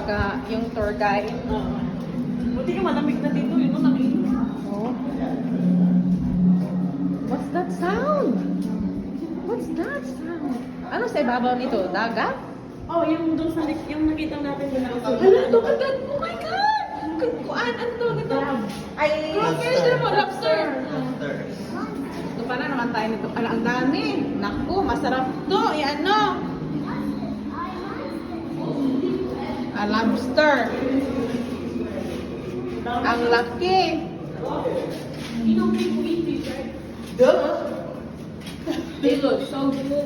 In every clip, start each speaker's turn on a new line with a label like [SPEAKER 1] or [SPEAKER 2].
[SPEAKER 1] pagka yung tour guide.
[SPEAKER 2] Buti ka malamig na dito, yun ang nakita.
[SPEAKER 1] Oh. What's that sound? What's that sound? Ano sa ibabaw nito? Dagat?
[SPEAKER 2] Oh, yung doon sa yung nakita natin doon sa
[SPEAKER 1] Ano to? Oh my God! Kuan, ano to? Ito? Ay, crawfish mo, lobster. Ito pa na naman tayo nito. Ano, ang dami. Naku, masarap to. Yan, no? A lobster. Ang laki. Duh. They look so good.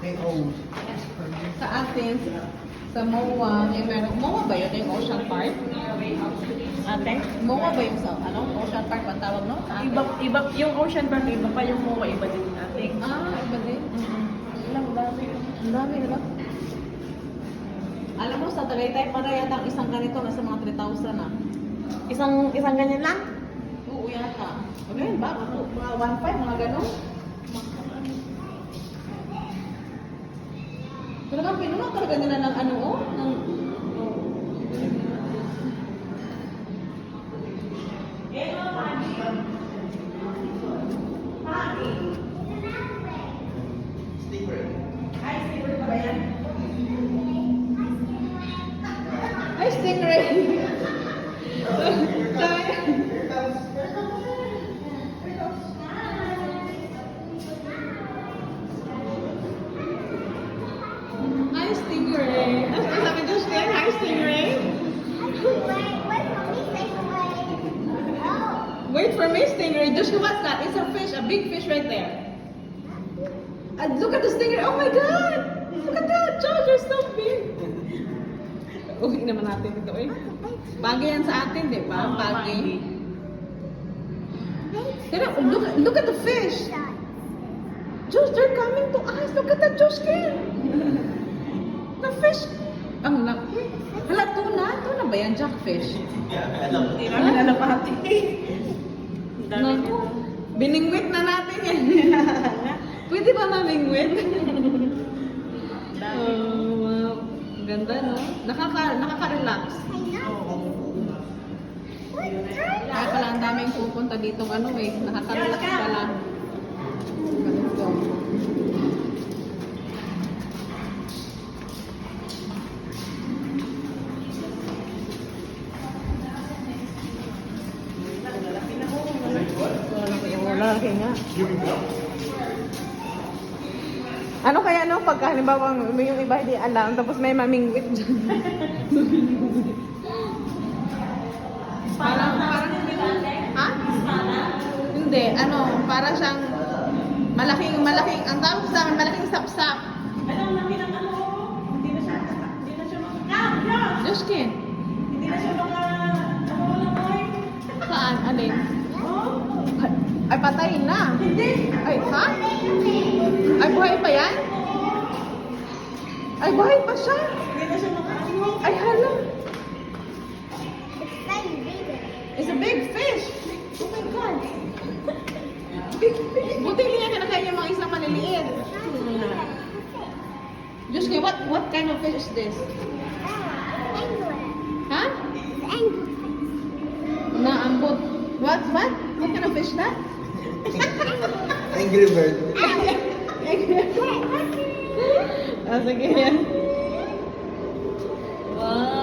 [SPEAKER 3] They old.
[SPEAKER 1] Sa atin, sa MOA, yung meron, MOA ba yun? Yung Ocean Park?
[SPEAKER 2] Ate?
[SPEAKER 1] MOA ba yung sa, ano? Ocean Park ba tawag, no? Sa atin?
[SPEAKER 2] Iba, yung Ocean Park, iba pa yung MOA, iba din ate.
[SPEAKER 1] Iba din. Ilang dami. Ang dami, diba? Alam mo, sa Tagaytay, para yata ang isang ganito, nasa mga 3,000 na.
[SPEAKER 2] Isang ganyan lang?
[SPEAKER 1] Oo, yata. Okay, ba? Mga 1,500, mga gano'n. Talagang pinuno talaga nila ng ano, oh? Ng... Ay, stingray! Hi, stingray! Ano sabi niyo, Sting? Hi, stingray! Wait for me, stingray. Josh, what's that? It's a fish, a big fish right there. Look at the stingray. Oh my God! Look at that, Josh, you're so big. Uwi naman natin ito eh. Bagay yan sa atin, di ba? Bagay. Pero, look at the fish. Josh, they're coming to us. Look at that, Josh, Ken. The fish. Ang laki. Hala, tuna. Tuna ba yan? Jackfish.
[SPEAKER 2] Hindi namin alam ate.
[SPEAKER 1] Naku. Biningwit na natin yan. Pwede ba mamingwit? Wow. Ang ganda, no? Nakaka-relax. Kaya pala ang daming pupunta dito, ano eh. Nakaka-relax pala. Ganito. Wala laki nga. Ano kaya no pagka halimbawa yung iba hindi alam tapos may mamingwit dyan. parang ha? Hindi, ano, para siyang malaking ang tawag sa amin malaking sapsap.
[SPEAKER 2] Ano, laki ng ano? Hindi na siya
[SPEAKER 1] Joshkin,
[SPEAKER 2] Hindi na siya namawala.
[SPEAKER 1] saan? Alin?
[SPEAKER 2] Oh?
[SPEAKER 1] Ay, patay na.
[SPEAKER 2] Hindi.
[SPEAKER 1] Ay, ha? Ay, buhay pa yan? Ay, buhay pa siya?
[SPEAKER 2] Hindi na siya makaano.
[SPEAKER 1] Ay, hala. It's a big fish. Oh my God. Big fish. Buti hindi niya kinakain yung mga isang maliliit. Just what kind of fish is this? Ha? Naambot. What? What kind of fish that?
[SPEAKER 3] Angry bird.
[SPEAKER 1] Sige. Wow.